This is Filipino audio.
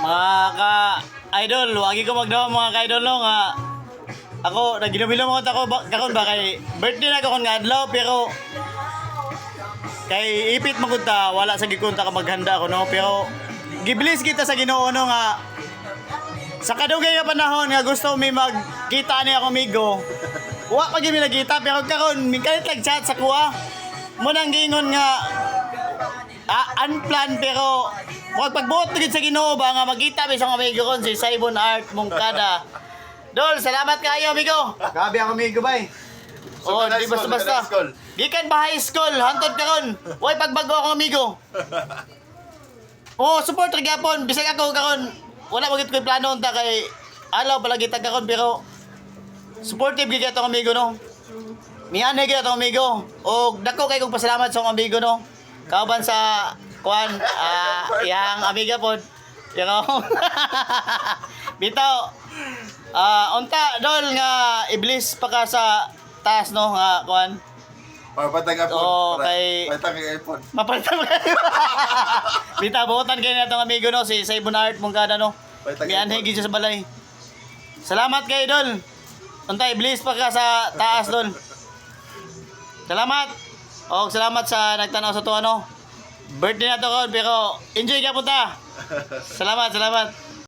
Mga ka-idol, wagi ko magdaw mga ka-idol no nga. Ako, naginom-inom ako karon ba kay birthday na ko nga adlaw pero kay ipit magunta wala sa gikunta ka maghanda ako no pero gibilis kita sa Ginoo no nga sa kadugay nga panahon nga gusto mi magkita ni ako amigo. Wa pa gyud mi nagkita pero karon mingkalit lag chat sa kuha. Mo nang gingon nga unplanned pero wag pagbuot gid sa Ginoo ba nga magkita mi sa mga amigo kon si Saibon Art Mungkada. Dol, salamat kayo amigo. Gabi ang amigo bay. Oh, di basta-basta. Gikan ba high school, hantod karon. Way pagbago ako amigo. Oh, support ra gyapon bisag ako karon. Wala magit ko plano unta kay alaw pala kita karon pero supportive gyud atong amigo no. Mianay gyud atong amigo. Og dako kay kong pasalamat sa akong amigo no. Kauban sa kuan yang amiga pod. Pero bitaw unta dol nga iblis pa ka sa taas no nga kuan. Patag iPhone. Oh, kay Patag iPhone. mapalitan mo kayo. Bita buotan kayo na itong amigo no si Saibon Art Mungkada no. Mianhay gyud siya sa balay. Salamat kay dol. Unta iblis pa ka sa taas dol. Salamat. Og salamat sa nagtanaw sa to ano. Birthday na to kon pero enjoy ka punta. Salamat.